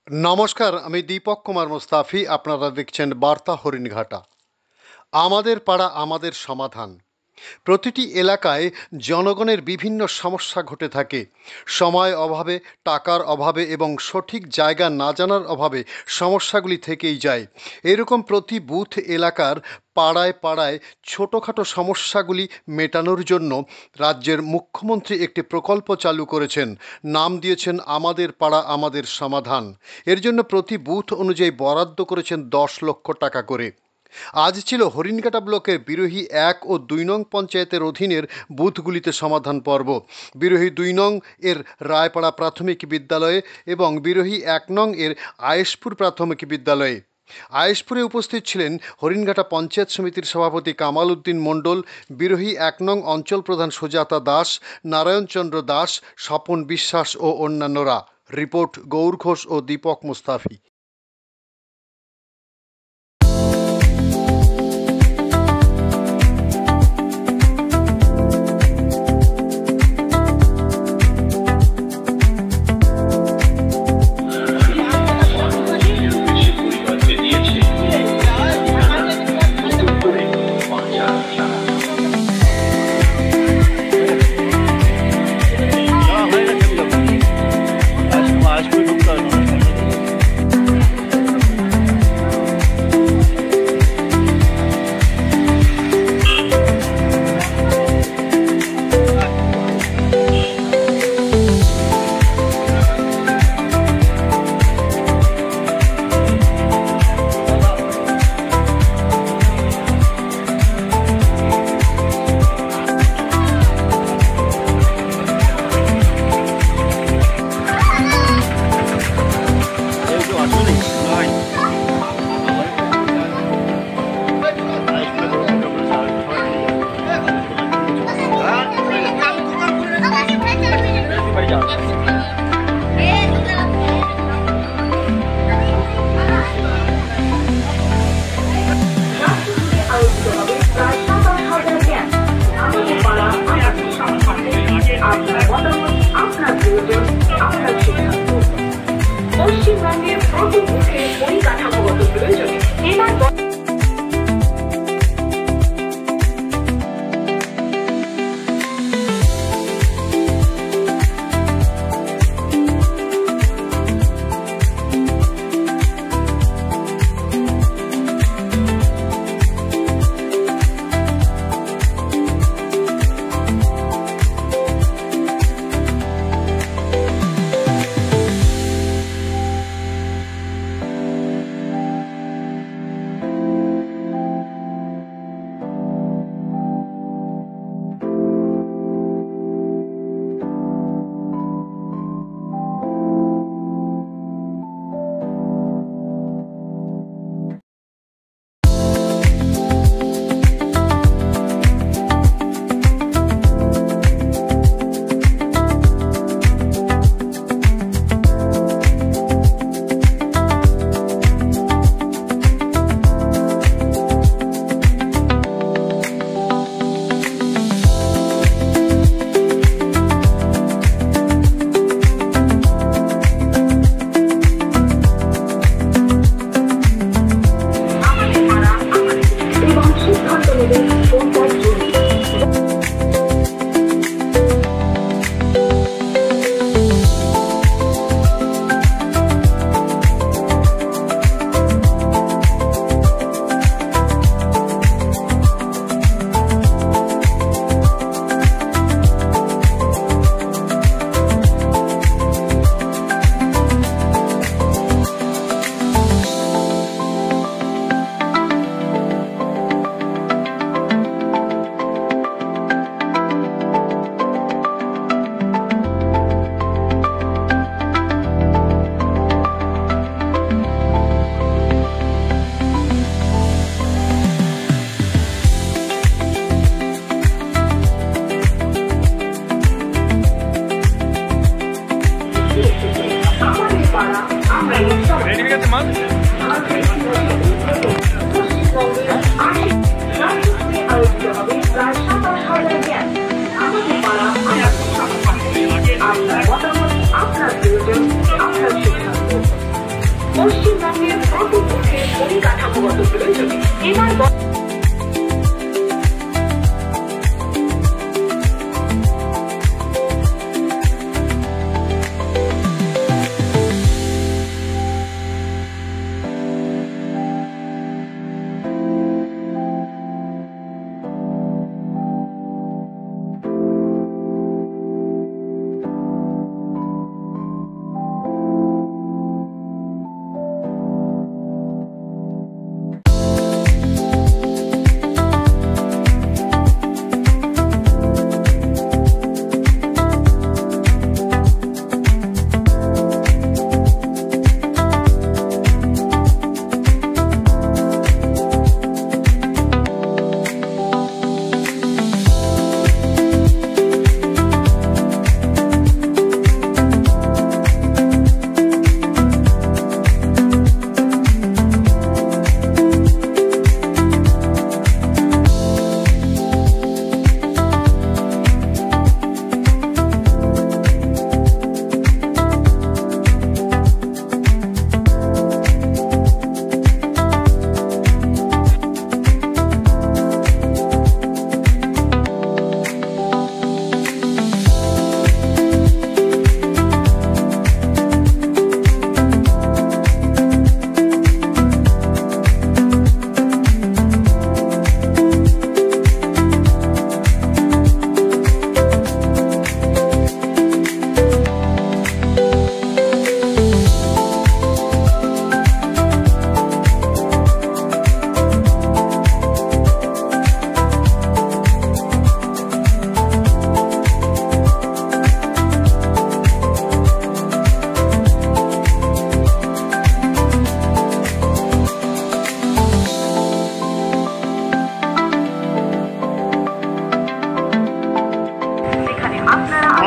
নমস্কার, আমি দীপক কুমার মুস্তাফি। আপনারা দেখছেন বার্তা হরিণঘাটা। আমাদের পাড়া আমাদের সমাধান। প্রতিটি এলাকায় জনগণের বিভিন্ন সমস্যা ঘটে থাকে। সময় অভাবে, টাকার অভাবে এবং সঠিক জায়গা না জানার অভাবে সমস্যাগুলি থেকেই যায়। এরকম প্রতি বুথ এলাকার পাড়ায় পাড়ায় ছোটোখাটো সমস্যাগুলি মেটানোর জন্য রাজ্যের মুখ্যমন্ত্রী একটি প্রকল্প চালু করেছেন। নাম দিয়েছেন আমাদের পাড়া আমাদের সমাধান। এর জন্য প্রতি বুথ অনুযায়ী বরাদ্দ করেছেন 10 লক্ষ টাকা করে। আজ ছিল হরিণঘাটা ব্লকের বিরোহী 1 ও 2 নং পঞ্চায়েতের অধীনের বুথগুলিতে সমাধান পর্ব। বিরোহী 2 নং এর রায়পাড়া প্রাথমিক বিদ্যালয়ে এবং বিরোহী 1 নং এর আয়েশপুর প্রাথমিক বিদ্যালয়ে। আয়েশপুরে উপস্থিত ছিলেন হরিণঘাটা পঞ্চায়েত সমিতির সভাপতি কামাল উদ্দিন মণ্ডল, বিরোহী 1 নং অঞ্চল প্রধান সুজাতা দাস, নারায়ণচন্দ্র দাস, স্বপন বিশ্বাস ও অন্যান্যরা। রিপোর্ট গৌর ঘোষ ও দীপক মুস্তাফি। পশ্চিমবঙ্গের প্রতি মুখে পরিকাঠামোগত প্রয়োজনে এবার এবার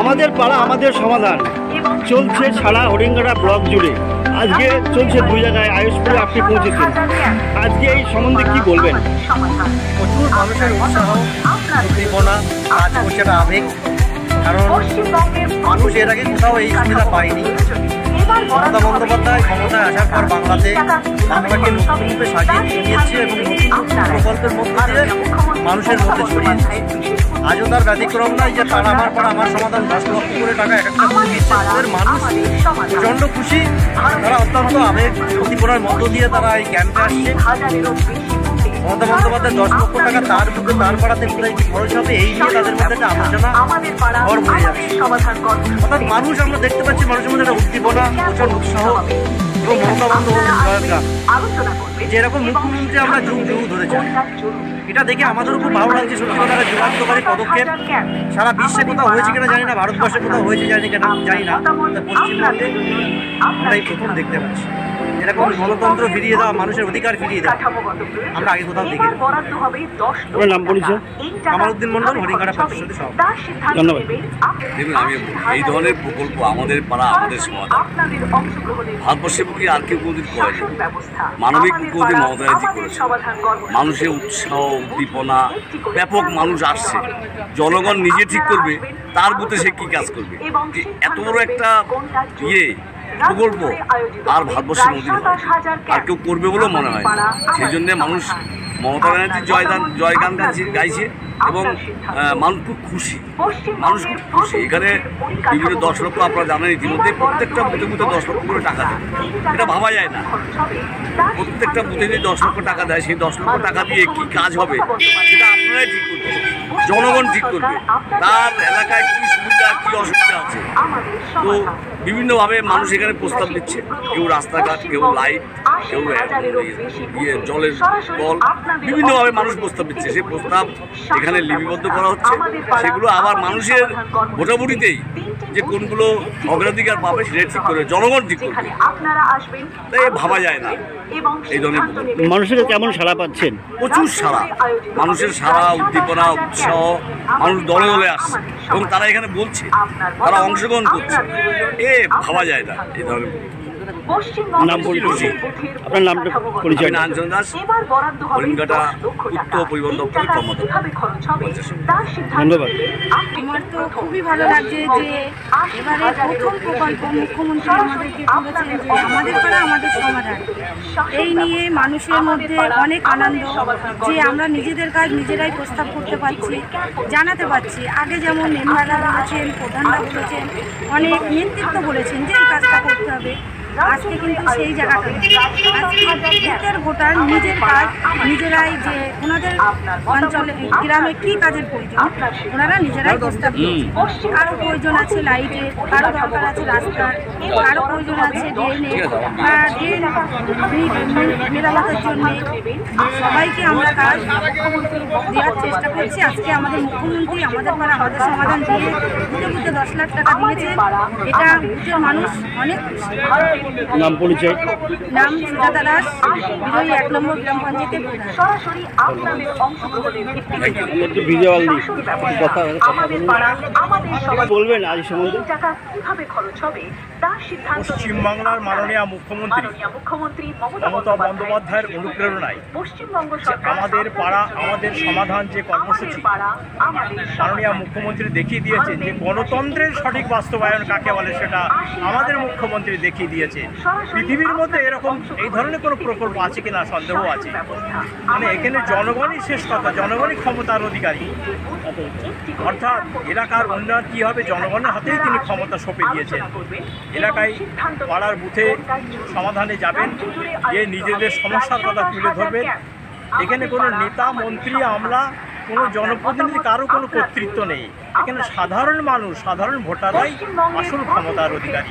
আমাদের পাড়া আমাদের সমাধান চলছে সারা হরিণঘাটা ব্লক জুড়ে। আজকে চলছে দুই জায়গায়, আয়ুষপুরে আপনি পৌঁছেছেন। আজকে এই সম্বন্ধে কি বলবেন? প্রচুর মানুষের উৎসাহ, উদ্দীপনা কাজ করছে, একটা আবেগ। কারণ মানুষ এর আগে কোথাও এই সুবিধা পায়নি। মমতা বন্দ্যোপাধ্যায় ক্ষমতায় আসার পর বাংলাকে নতুন রূপে সাজিয়ে নিয়েছে এবং নতুন প্রকল্পের মধ্যে দিয়ে মানুষের মধ্যে ছড়িয়ে দিচ্ছে। আজও তার ব্যতিক্রম নয় যে তারা আমার পর আমার সমাধান 10 লক্ষ করে টাকা এক একটা করে দিচ্ছে। তাদের মানুষ প্রচণ্ড খুশি, তারা অত্যন্ত আবেগ উদ্দীপনার মধ্য দিয়ে তারা এই ক্যাম্পে আসছে। মমতা বন্দ্যোপাধ্যায় 10 লক্ষ টাকা তার বুকে তার পাড়াতে কোথায় কি খরচ হবে এই নিয়ে তাদের মধ্যে একটা আলোচনা ঘর বয়ে যাচ্ছে। অর্থাৎ মানুষ, আমরা দেখতে পাচ্ছি মানুষের মধ্যে একটা উদ্দীপনা, প্রচন্ড উৎসাহ এবং মমতা বন্দ্যোপাধ্যায় যেরকম মুখ্যমন্ত্রী আমরা যুগ যুগ ধরে চাই, এটা দেখে আমাদেরও খুব ভালো লাগছে। সত্যি কথা, যুগান্তকারী পদক্ষেপ সারা বিশ্বে কোথাও হয়েছে কিনা জানি না, ভারতবর্ষে কোথাও হয়েছে জানি না, পশ্চিমবঙ্গে আমরা এই প্রথম দেখতে পাচ্ছি। এরকম গণতন্ত্র ফিরিয়ে দেওয়া, মানুষের অধিকার ফিরিয়ে দেওয়া আমরা আগে কোথাও দেখি। আপনার নাম পরিচয়? কামালউদ্দিন মন্ডল, হরিণঘাটা পরিষদের সভাপতি। ধন্যবাদ। দেখুন, আমি এই ধরনের প্রকল্প আমাদের পাড়া আমাদের সমাধান ভারতবর্ষের বুকে আর কেউ কোনোদিন করেনি। মানবিক মুখ্যমন্ত্রী মমতা ব্যানার্জি করেছে। মানুষের উৎসাহ উদ্দীপনা ব্যাপক, মানুষ আসছে। জনগণ নিজে ঠিক করবে তার বুথে সে কী কাজ করবে। এত বড় একটা প্রকল্প আর ভারতবর্ষের মধ্যে আর কেউ করবে বলেও মনে হয়। সেই জন্যে মানুষ মমতা ব্যানার্জির জয়গান গাইছে এবং মানুষ খুব খুশি। এখানে বিভিন্ন 10 লক্ষ, আপনারা জানেন ইতিমধ্যে প্রত্যেকটা বুথে বুথে 10 লক্ষ করে টাকা দেয়। এটা ভাবা যায় না। প্রত্যেকটা বুথে যদি 10 লক্ষ টাকা দেয়, সেই 10 লক্ষ টাকা দিয়ে কী কাজ হবে সেটা আপনারাই ঠিক করবে, জনগণ ঠিক করবে। তার এলাকায় কী সুবিধা কী অসুবিধা আছে। তো বিভিন্নভাবে মানুষ এখানে প্রস্তাব দিচ্ছে, কেউ রাস্তাঘাট, কেউ লাইট, কেউ জলের কল, বিভিন্নভাবে মানুষ প্রস্তাব দিচ্ছে। সেই প্রস্তাব এখানে লিপিবদ্ধ করা হচ্ছে। সেগুলো আবার মানুষের ভোটাভুটিতেই যে কোনগুলো অগ্রাধিকার পাবে সেটা ঠিক করে জনগণ ঠিক করবে। তাই ভাবা যায় না এই ধরনের। মানুষের কেমন সাড়া পাচ্ছেন? প্রচুর সাড়া, মানুষের সাড়া, উদ্দীপনা, উৎসাহ। মানুষ দলে দলে আসছে এবং তারা এখানে বলছে, তারা অংশগ্রহণ করছে। ভাবা যায় না এই ধরনের। নাম পরিচয় আপনার নামটা পরিচয় আমি নাঞ্জন দাস, হরিণঘাটা উত্তর পরিবহন দপ্তরের কর্মকর্তা। ধন্যবাদ। আমার তো খুবই ভালো লাগছে যে এবারে প্রথম প্রকল্প মুখ্যমন্ত্রী আমাদেরকে করেছেন যে আমাদের পাড়া আমাদের সমাধান। এই নিয়ে মানুষের মধ্যে অনেক আনন্দ যে আমরা নিজেদের কাজ নিজেরাই প্রস্তাব করতে পারছি, জানাতে পারছি। আগে যেমন মেম্বাররা বলেছেন, প্রধানরা বলেছেন, অনেক নেতৃত্ব বলেছেন যে এই কাজটা করতে হবে। আজকে কিন্তু সেই জায়গাটা নেই। আজকে ভোটার ভোটার নিজের কাজ নিজেরাই, যে ওনাদের অঞ্চলে গ্রামে কী কাজের প্রয়োজন ওনারা নিজেরাই প্রস্তাব করছে। কারো প্রয়োজন আছে লাইটের, কারো দরকার আছে রাস্তার, কারো প্রয়োজন আছে ড্রেনের বা ড্রেন মেরামতের জন্য। সবাইকে আমরা কাজ দেওয়ার চেষ্টা করছি। আজকে আমাদের মুখ্যমন্ত্রী আমাদের পাড়া আমাদের সমাধান দিয়ে বুথে 10 লাখ টাকা দিয়েছে। এটা বুথের মানুষ অনেক খুশি। নাম পরিচয়? নাম সুজাতা দাস, বিজয়ী 1 নম্বর গ্রাম পঞ্চায়েতের প্রধান। সরাসরি আপনাদের অংশগ্রহণের ভিত্তিতে ভিজুয়াল দিই কথা আমাদের পাড়া আমাদের সমাধান বলবেন আজ সম্বন্ধে? টাকা কিভাবে খরচ হবে তার সিদ্ধান্ত পশ্চিমবাংলার মাননীয় মুখ্যমন্ত্রী মমতা বন্দ্যোপাধ্যায়ের অনুপ্রেরণায় পশ্চিমবঙ্গ সরকার আমাদের পাড়া আমাদের সমাধান যে কর্মসূচি মাননীয় মুখ্যমন্ত্রী দেখিয়ে দিয়েছেন যে গণতন্ত্রের সঠিক বাস্তবায়ন কাকে বলে সেটা আমাদের মুখ্যমন্ত্রী দেখিয়ে দিয়েছে। পৃথিবীর মধ্যে এরকম এই ধরনের কোনো প্রকল্প আছে কিনা সন্দেহ আছে। মানে এখানে জনগণই শেষ কথা, জনগণই ক্ষমতার অধিকারী। অর্থাৎ এলাকার উন্নয়ন কী হবে জনগণের হাতেই তিনি ক্ষমতা সঁপে দিয়েছেন। এলাকায় পাড়ার বুথে সমাধানে যাবেন, যে নিজেদের সমস্যার কথা তুলে ধরবেন। এখানে কোনো নেতা মন্ত্রী আমলা কোনো জনপ্রতিনিধি কারো কোনো কর্তৃত্ব নেই। এখানে সাধারণ মানুষ, সাধারণ ভোটাররাই আসল ক্ষমতার অধিকারী।